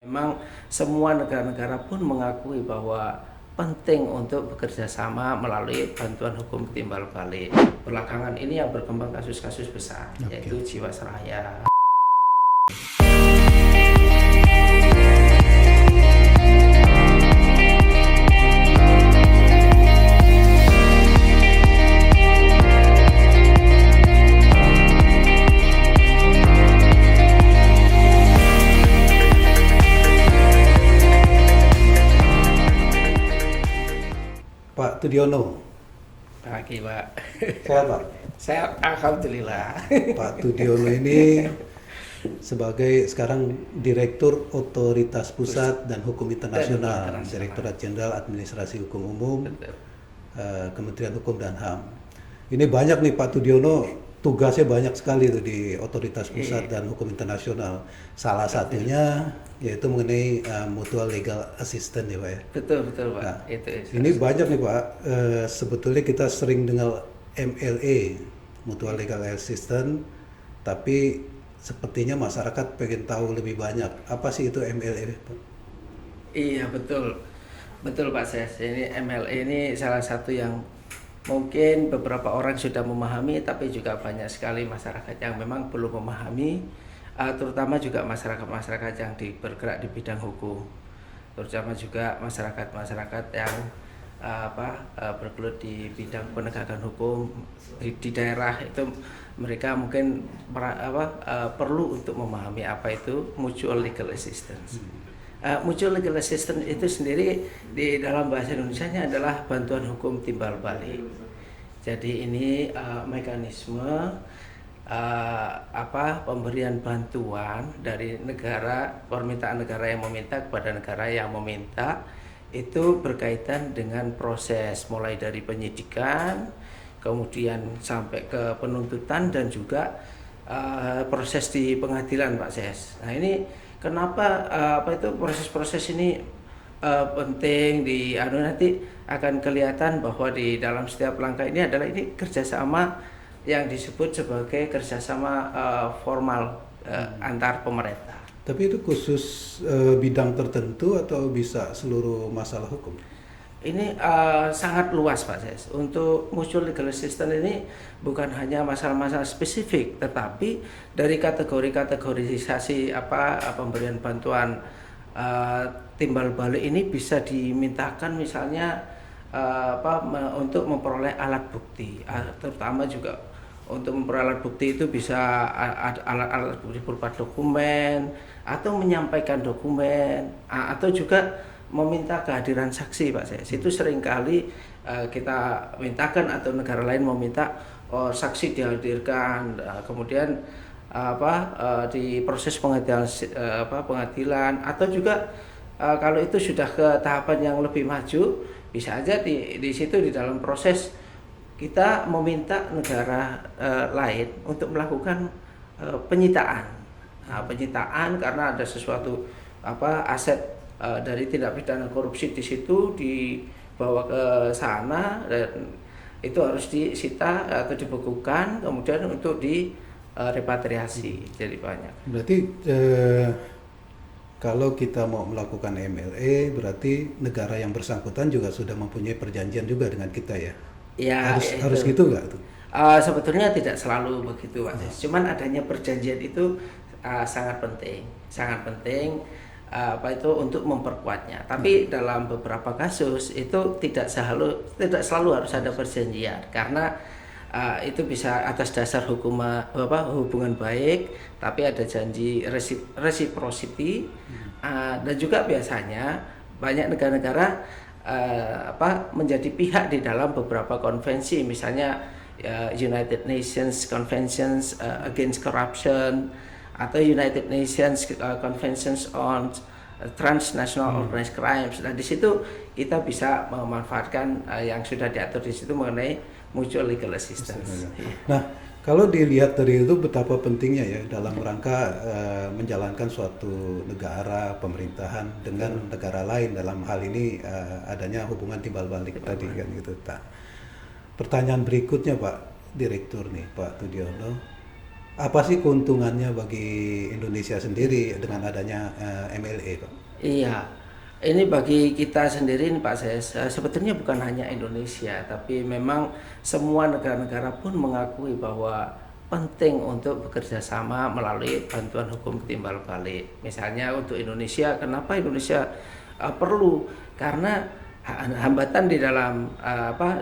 Memang semua negara-negara pun mengakui bahwa penting untuk bekerja sama melalui bantuan hukum timbal balik. Belakangan ini yang berkembang kasus-kasus besar, yaitu Jiwasraya. Pak Tudiono. Pagi, Pak. Sehat, Pak? Sehat, alhamdulillah. Pak Tudiono ini sebagai sekarang Direktur Otoritas Pusat dan Hukum Internasional, Direktorat Jenderal Administrasi Hukum Umum, Kementerian Hukum dan HAM. Ini banyak nih Pak Tudiono, tugasnya banyak sekali tuh di Otoritas Pusat dan Hukum Internasional. Salah satunya yaitu mengenai Mutual Legal Assistance ya Pak ya. Betul Pak. Nah, itu. Ini banyak nih Pak, sebetulnya kita sering dengar MLA, Mutual Legal Assistance, tapi sepertinya masyarakat pengen tahu lebih banyak. Apa sih itu MLA Pak? Iya betul Pak Ses. Ini MLA ini salah satu yang mungkin beberapa orang sudah memahami, tapi juga banyak sekali masyarakat yang memang belum memahami, terutama juga masyarakat yang bergerak di bidang hukum, terutama juga masyarakat yang bergelut di bidang penegakan hukum di daerah itu. Mereka mungkin perlu untuk memahami apa itu mutual legal assistance. Mutual legal assistance itu sendiri di dalam bahasa Indonesianya adalah bantuan hukum timbal balik. Jadi ini mekanisme pemberian bantuan dari negara, permintaan negara yang meminta kepada negara yang meminta, itu berkaitan dengan proses mulai dari penyidikan, kemudian sampai ke penuntutan dan juga proses di pengadilan Pak Ses. Nah ini kenapa proses-proses ini penting nanti akan kelihatan bahwa di dalam setiap langkah ini adalah ini kerjasama yang disebut sebagai kerjasama formal antar pemerintah. Tapi itu khusus bidang tertentu atau bisa seluruh masalah hukum? Ini sangat luas Pak Ses. Untuk mutual legal assistance ini bukan hanya masalah-masalah spesifik, tetapi dari kategorisasi pemberian bantuan timbal balik ini bisa dimintakan misalnya untuk memperoleh alat bukti, terutama juga untuk memperoleh alat bukti itu bisa alat bukti berupa dokumen atau menyampaikan dokumen atau juga meminta kehadiran saksi Pak Ses. Itu seringkali kita mintakan atau negara lain meminta saksi dihadirkan, kemudian di proses pengadilan atau juga kalau itu sudah ke tahapan yang lebih maju, bisa aja di situ di dalam proses kita meminta negara lain untuk melakukan penyitaan. Penyitaan karena ada sesuatu aset dari tindak pidana korupsi di situ dibawa ke sana dan itu harus disita atau dibekukan kemudian untuk repatriasi. Jadi banyak. Berarti kalau kita mau melakukan MLA berarti negara yang bersangkutan juga sudah mempunyai perjanjian juga dengan kita ya? Ya harus gitu nggak tuh? Sebetulnya tidak selalu begitu Pak. Cuman adanya perjanjian itu sangat penting untuk memperkuatnya. Tapi dalam beberapa kasus itu tidak selalu harus ada perjanjian karena itu bisa atas dasar hubungan baik, tapi ada janji reciprocity dan juga biasanya banyak negara-negara menjadi pihak di dalam beberapa konvensi, misalnya United Nations Conventions Against Corruption atau United Nations Conventions on Transnational Organized Crimes. Nah, di situ kita bisa memanfaatkan yang sudah diatur di situ mengenai mutual legal assistance. Nah, kalau dilihat dari itu betapa pentingnya ya dalam rangka menjalankan suatu negara pemerintahan dengan negara lain, dalam hal ini adanya hubungan timbal balik tadi kan gitu. Nah, pertanyaan berikutnya Pak Direktur nih, Pak Tudiono. Apa sih keuntungannya bagi Indonesia sendiri dengan adanya MLA, Pak? Iya, ini bagi kita sendiri nih Pak Ses, sebetulnya bukan hanya Indonesia, tapi memang semua negara-negara pun mengakui bahwa penting untuk bekerja sama melalui bantuan hukum timbal balik. Misalnya untuk Indonesia, kenapa Indonesia perlu? Karena hambatan di dalam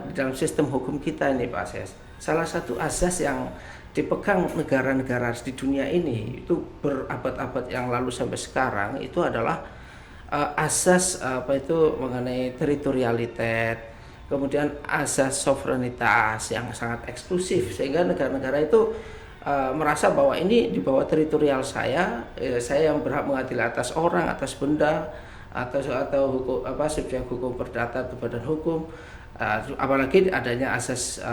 di dalam sistem hukum kita ini Pak Ses. Salah satu asas yang dipegang negara-negara di dunia ini itu berabad-abad yang lalu sampai sekarang itu adalah asas mengenai teritorialitas, kemudian asas sovereinitas yang sangat eksklusif sehingga negara-negara itu merasa bahwa ini di bawah teritorial saya yang berhak mengadili atas orang, atas benda, atau hukum subjek hukum perdata atau badan hukum, apalagi adanya asas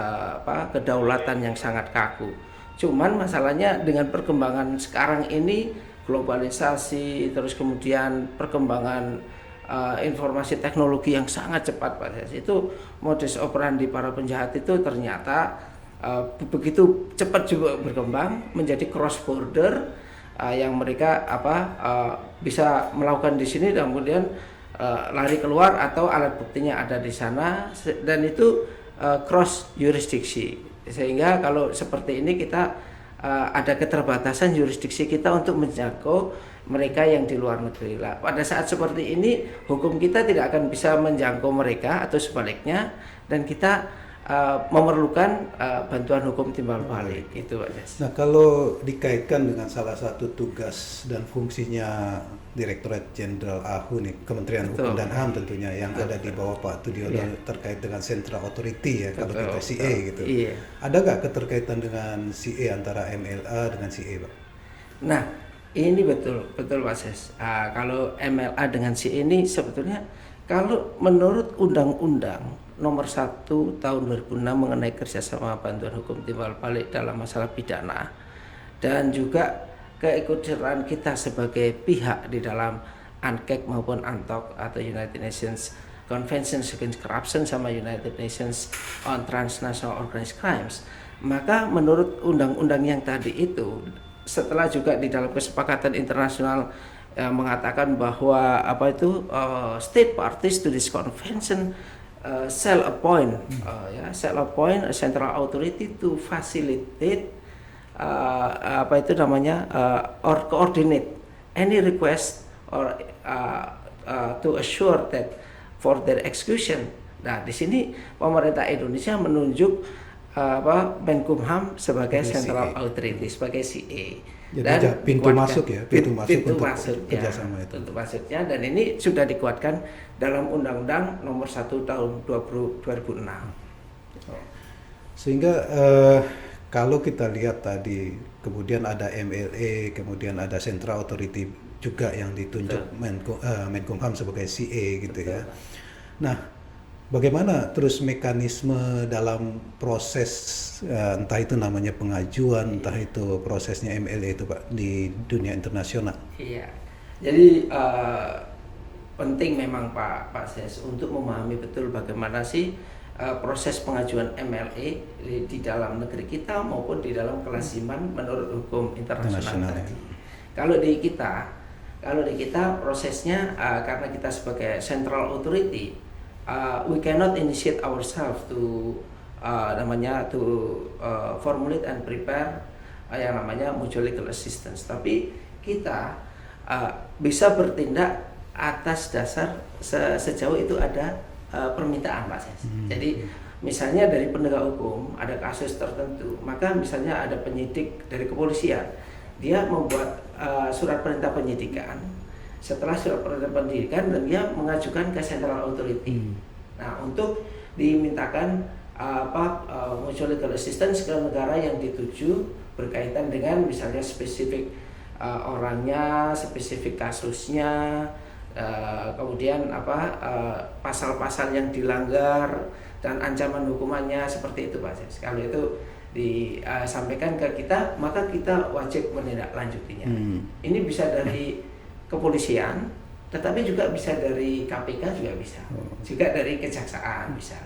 kedaulatan yang sangat kaku. Cuman masalahnya dengan perkembangan sekarang ini, globalisasi, terus kemudian perkembangan informasi teknologi yang sangat cepat Pak, itu modus operandi para penjahat itu ternyata begitu cepat juga berkembang menjadi cross border, yang mereka bisa melakukan di sini dan kemudian lari keluar atau alat buktinya ada di sana, dan itu cross jurisdiksi, sehingga kalau seperti ini kita ada keterbatasan jurisdiksi kita untuk menjangkau mereka yang di luar negeri. Lah, pada saat seperti ini hukum kita tidak akan bisa menjangkau mereka atau sebaliknya, dan kita memerlukan bantuan hukum timbal balik itu Pak Des. Nah, kalau dikaitkan dengan salah satu tugas dan fungsinya Direktorat Jenderal AHU nih, Kementerian Hukum dan HAM tentunya yang ada di bawah Pak Tudiono, terkait dengan Central Authority ya, kalau kita CA gitu. Iya. Ada nggak keterkaitan dengan CA antara MLA dengan CA Pak? Nah, ini betul Pak Ses. Kalau MLA dengan CA ini sebetulnya kalau menurut Undang-Undang Nomor 1 Tahun 2006 mengenai kerjasama bantuan hukum timbal balik dalam masalah pidana, dan juga keikutsertaan kita sebagai pihak di dalam UNCAC maupun UNTOC atau United Nations Convention Against Corruption sama United Nations on Transnational Organized Crimes, maka menurut undang-undang yang tadi itu, setelah juga di dalam kesepakatan internasional mengatakan bahwa state parties to this convention shall appoint a central authority to facilitate or coordinate any request or to assure that for their execution. Nah, di sini pemerintah Indonesia menunjuk Menkumham sebagai central authority, sebagai CA. Jadi pintu masuk untuk kerjasama itu. Pintu masuknya, dan ini sudah dikuatkan dalam Undang-Undang Nomor 1 Tahun 2006. Sehingga kalau kita lihat tadi, kemudian ada MLA, kemudian ada Central Authority juga yang ditunjuk Menkumham sebagai CA gitu ya. Nah, bagaimana terus mekanisme dalam proses entah itu namanya pengajuan, entah itu prosesnya MLA itu Pak di dunia internasional? Iya, jadi penting memang Pak Ses untuk memahami betul bagaimana sih proses pengajuan MLA di dalam negeri kita maupun di dalam kelaziman menurut hukum internasional tadi. Kalau di kita prosesnya karena kita sebagai central authority, we cannot initiate ourselves to formulate and prepare yang namanya mutual legal assistance. Tapi kita bisa bertindak atas dasar sejauh itu ada permintaan Pak Ses. Jadi misalnya dari penegak hukum ada kasus tertentu, maka misalnya ada penyidik dari kepolisian, dia membuat surat perintah penyidikan. Setelah surat perintah penyidikan, dan dia mengajukan ke Central Authority. Nah, untuk dimintakan mutual legal assistance ke negara yang dituju berkaitan dengan misalnya spesifik orangnya, spesifik kasusnya, kemudian pasal-pasal yang dilanggar dan ancaman hukumannya, seperti itu Pak Ses. Kalau itu disampaikan ke kita, maka kita wajib menindaklanjutinya. Ini bisa dari kepolisian, tetapi juga bisa dari KPK, juga bisa, juga dari kejaksaan bisa.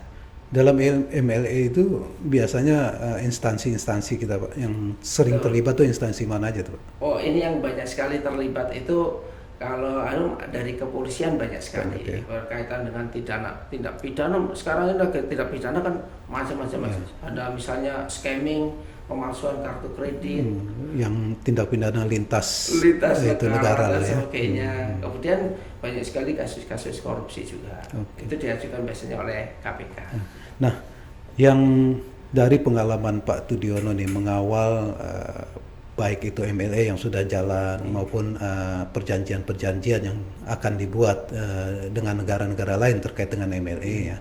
Dalam MLA itu biasanya instansi-instansi kita Pak yang sering terlibat tuh instansi mana aja tuh Pak? Oh, ini yang banyak sekali terlibat itu Kalau dari kepolisian banyak sekali Banyak, ya. berkaitan dengan tindak pidana. Sekarang ini tindak pidana kan macam-macam. Ada misalnya scamming, pemalsuan kartu kredit, yang tindak pidana lintas itu dan negara lah ya. sebagainya. Kemudian banyak sekali kasus-kasus korupsi juga. Itu diajukan biasanya oleh KPK. Nah, yang dari pengalaman Pak Tudiono nih mengawal baik itu MLA yang sudah jalan maupun perjanjian-perjanjian yang akan dibuat dengan negara-negara lain terkait dengan MLA ya.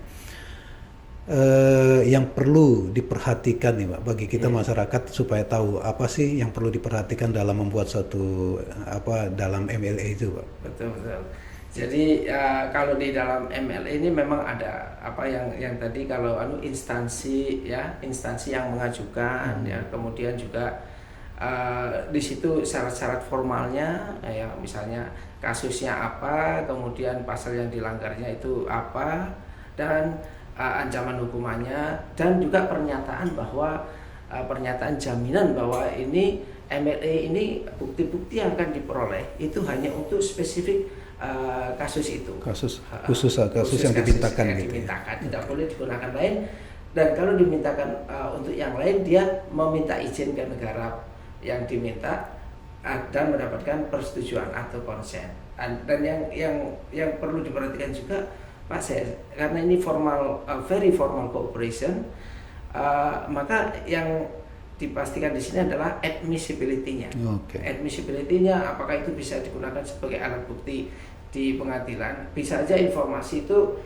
Yang perlu diperhatikan nih Pak bagi kita masyarakat supaya tahu apa sih yang perlu diperhatikan dalam membuat suatu dalam MLA itu Pak. Betul. Jadi kalau di dalam MLA ini memang ada yang tadi kalau instansi yang mengajukan ya, kemudian juga di situ syarat-syarat formalnya ya, misalnya kasusnya apa, kemudian pasal yang dilanggarnya itu apa, dan ancaman hukumannya, dan juga pernyataan bahwa pernyataan jaminan bahwa ini MLA ini bukti-bukti yang akan diperoleh itu hanya untuk spesifik kasus itu, kasus yang dimintakan gitu ya. Tidak boleh digunakan lain, dan kalau dimintakan untuk yang lain dia meminta izin ke negara yang diminta dan mendapatkan persetujuan atau konsen. Dan yang perlu diperhatikan juga Pak Ses, karena ini very formal cooperation, maka yang dipastikan di sini adalah admissibility-nya. Admissibility-nya apakah itu bisa digunakan sebagai alat bukti di pengadilan? Bisa aja informasi itu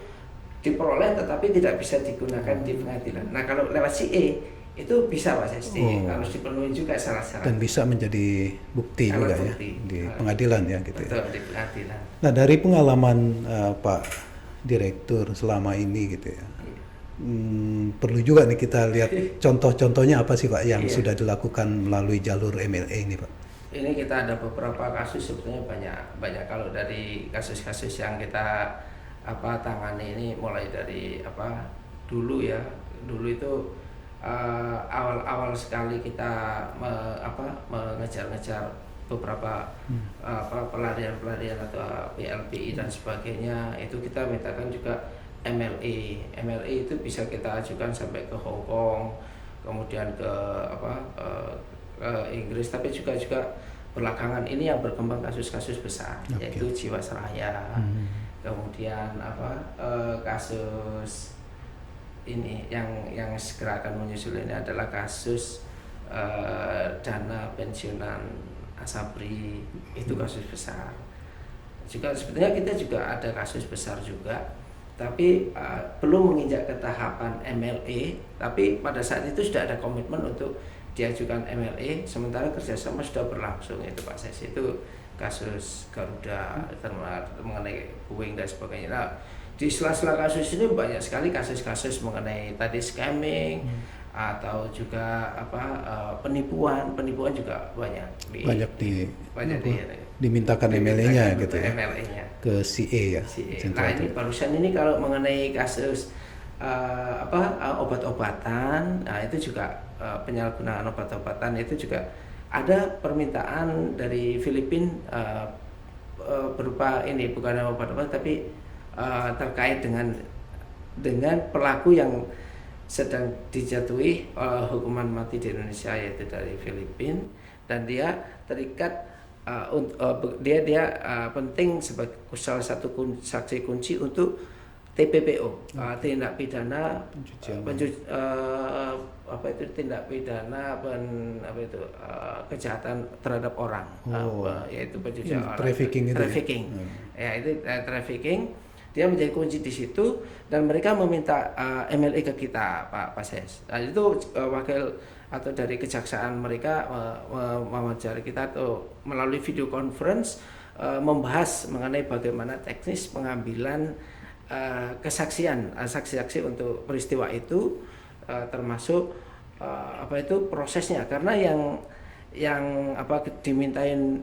diperoleh tetapi tidak bisa digunakan di pengadilan. Nah, kalau lewat CA itu bisa Pak Sesti, harus dipenuhi juga syarat-syarat. Dan bisa menjadi bukti juga ya di pengadilan ya gitu. Betul, di pengadilan. Nah, dari pengalaman Pak Direktur selama ini gitu ya. Perlu juga nih kita lihat contoh-contohnya apa sih Pak yang sudah dilakukan melalui jalur MLA ini Pak? Ini kita ada beberapa kasus, sebetulnya banyak kalau dari kasus-kasus yang kita tangani ini, mulai dari dulu itu awal sekali kita mengejar-ngejar beberapa pelarian atau PLPI dan sebagainya, itu kita mintakan juga MLA itu bisa kita ajukan sampai ke Hong Kong, kemudian ke Inggris, tapi juga belakangan ini yang berkembang kasus-kasus besar, yaitu Jiwasraya, kemudian kasus ini yang segera akan menyusul ini adalah kasus dana pensiunan Asabri, itu kasus besar. Juga sebetulnya kita juga ada kasus besar juga, tapi belum menginjak ke tahapan MLA, tapi pada saat itu sudah ada komitmen untuk diajukan MLA, sementara kerjasama sudah berlangsung, itu Pak Ses, itu kasus Garuda mengenai Boeing dan sebagainya. Nah, di sela-sela kasus ini banyak sekali kasus-kasus mengenai tadi scamming atau juga penipuan juga banyak dimintakan MLA-nya gitu ya. MLA-nya ke CA ya. Nah, ini barusan ini kalau mengenai kasus obat-obatan, nah itu juga penyalahgunaan obat-obatan, itu juga ada permintaan dari Filipina berupa ini bukan obat-obatan tapi terkait dengan pelaku yang sedang dijatuhi hukuman mati di Indonesia, yaitu dari Filipina, dan dia terikat dia penting sebagai salah satu saksi kunci untuk TPPO, tindak pidana tindak pidana kejahatan terhadap orang, yaitu pencucian orang, trafficking. Ya, itu trafficking. Dia menjadi kunci di situ, dan mereka meminta MLA ke kita Pak Ses. Nah, itu wakil atau dari kejaksaan mereka mewawancara kita atau melalui video conference membahas mengenai bagaimana teknis pengambilan kesaksian saksi-saksi untuk peristiwa itu, termasuk prosesnya, karena yang dimintain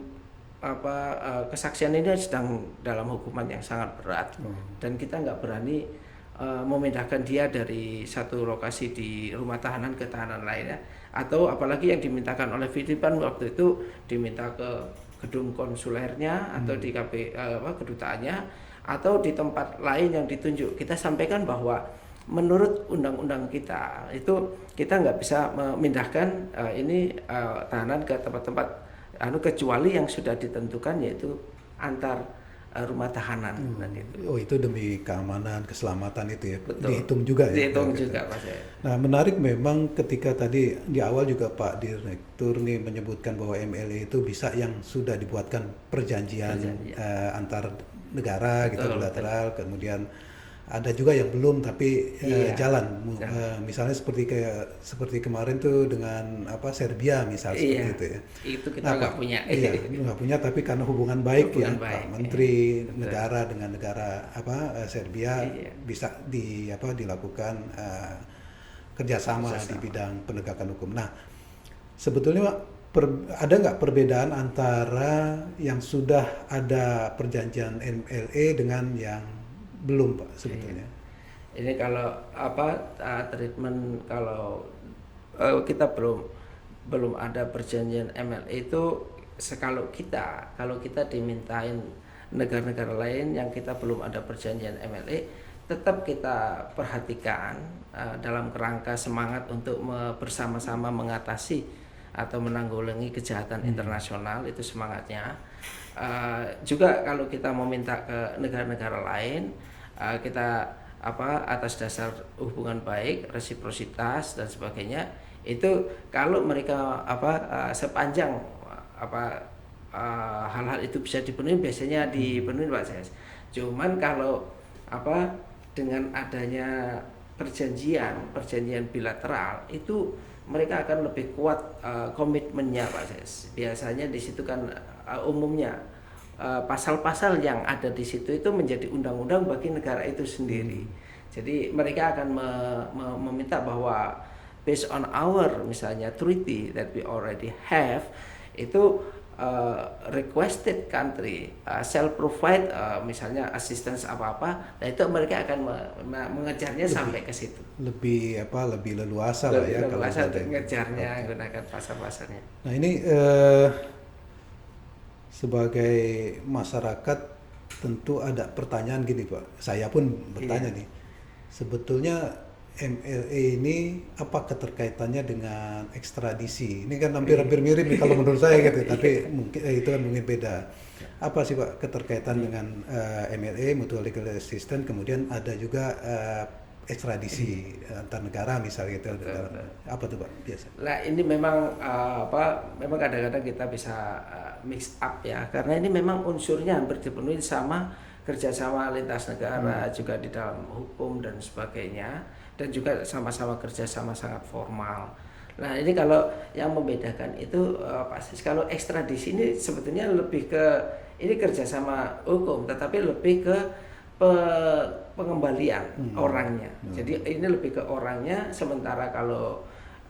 kesaksian ini sedang dalam hukuman yang sangat berat, dan kita nggak berani memindahkan dia dari satu lokasi di rumah tahanan ke tahanan lainnya, atau apalagi yang dimintakan oleh Filipina waktu itu diminta ke gedung konsulernya atau di kedutaannya atau di tempat lain yang ditunjuk. Kita sampaikan bahwa menurut undang-undang kita itu kita nggak bisa memindahkan tahanan ke tempat-tempat kecuali yang sudah ditentukan, yaitu antar rumah tahanan. Oh, itu demi keamanan, keselamatan itu ya. Betul. Dihitung juga ya. Dihitung juga, Pak. Nah, menarik memang ketika tadi di awal juga Pak Direktur nih menyebutkan bahwa MLA itu bisa yang sudah dibuatkan perjanjian. Antar negara gitu, bilateral, kemudian ada juga yang belum tapi jalan. Misalnya seperti kemarin tuh dengan Serbia misal, seperti itu ya. Itu kita nggak punya. Iya, nggak punya, tapi karena hubungan baik Pak Menteri negara dengan negara Serbia bisa dilakukan kerjasama di bidang penegakan hukum. Nah, sebetulnya ada nggak perbedaan antara yang sudah ada perjanjian MLA dengan yang belum, Pak, sebetulnya? Ini kalau treatment kalau kita belum ada perjanjian MLA itu, kalau kita dimintain negara-negara lain yang kita belum ada perjanjian MLA, tetap kita perhatikan dalam kerangka semangat untuk bersama-sama mengatasi atau menanggulangi kejahatan internasional, itu semangatnya. Juga kalau kita meminta ke negara-negara lain, kita atas dasar hubungan baik, resiprositas dan sebagainya, itu kalau mereka sepanjang hal-hal itu bisa dipenuhi, biasanya dipenuhi, Pak Ses. Cuman kalau dengan adanya perjanjian bilateral itu mereka akan lebih kuat komitmennya, Pak Ses. Biasanya di situ kan umumnya pasal-pasal yang ada di situ itu menjadi undang-undang bagi negara itu sendiri. Jadi mereka akan meminta bahwa based on our misalnya treaty that we already have, itu requested country shall provide misalnya assistance apa-apa, nah itu mereka akan mengejarnya sampai ke situ. Lebih leluasa lah ya kalau mengejarnya gunakan pasal-pasalnya. Nah, ini sebagai masyarakat tentu ada pertanyaan gini, Pak. Saya pun bertanya nih. Sebetulnya MLA ini apa keterkaitannya dengan ekstradisi? Ini kan hampir mirip nih kalau menurut saya gitu, tapi mungkin itu kan mungkin beda. Apa sih, Pak, keterkaitan dengan MLA, Mutual Legal Assistance, kemudian ada juga ekstradisi antar negara misalnya gitu. Apa tuh, Pak, biasa? Nah, ini memang memang kadang-kadang kita bisa mix up ya, karena ini memang unsurnya hampir dipenuhi sama kerjasama lintas negara, juga di dalam hukum dan sebagainya, dan juga sama-sama kerjasama sangat formal. Nah, ini kalau yang membedakan itu pasti kalau ekstradisi ini sebetulnya lebih ke ini kerjasama hukum, tetapi lebih ke pengembalian orangnya. Jadi ini lebih ke orangnya, sementara kalau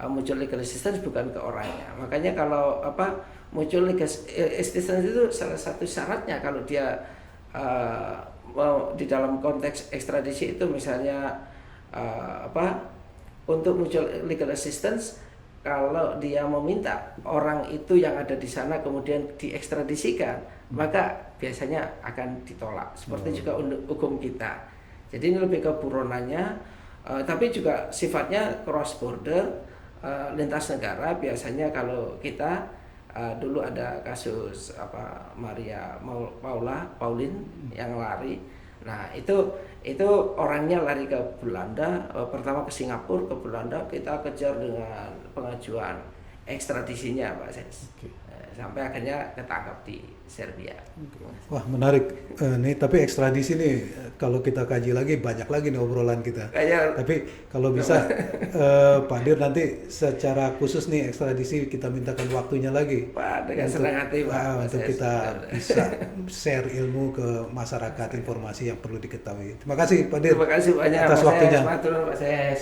mutual legal assistance bukan ke orangnya. Makanya kalau mutual legal assistance itu salah satu syaratnya kalau dia di dalam konteks ekstradisi itu misalnya untuk mutual legal assistance, kalau dia meminta orang itu yang ada di sana kemudian diekstradisikan, maka biasanya akan ditolak. Seperti juga untuk hukum kita. Jadi ini lebih ke buronannya, tapi juga sifatnya cross border, lintas negara. Biasanya kalau kita dulu ada kasus Maria Pauline yang lari. Nah, itu orangnya lari ke Belanda, pertama ke Singapura, ke Belanda, kita kejar dengan pengajuan ekstradisinya, Pak Ses. Sampai akhirnya ketangkap di Serbia. Wah, menarik. Nih, tapi ekstradisi nih kalau kita kaji lagi banyak lagi nih obrolan kita. Tapi kalau bisa Pak Dir nanti secara khusus nih ekstradisi kita mintakan waktunya lagi. Pak, dengan senang hati, Pak. Untuk kita bisa share ilmu ke masyarakat, informasi yang perlu diketahui. Terima kasih Pak Dir. Terima kasih banyak atas waktunya. Pak Ses.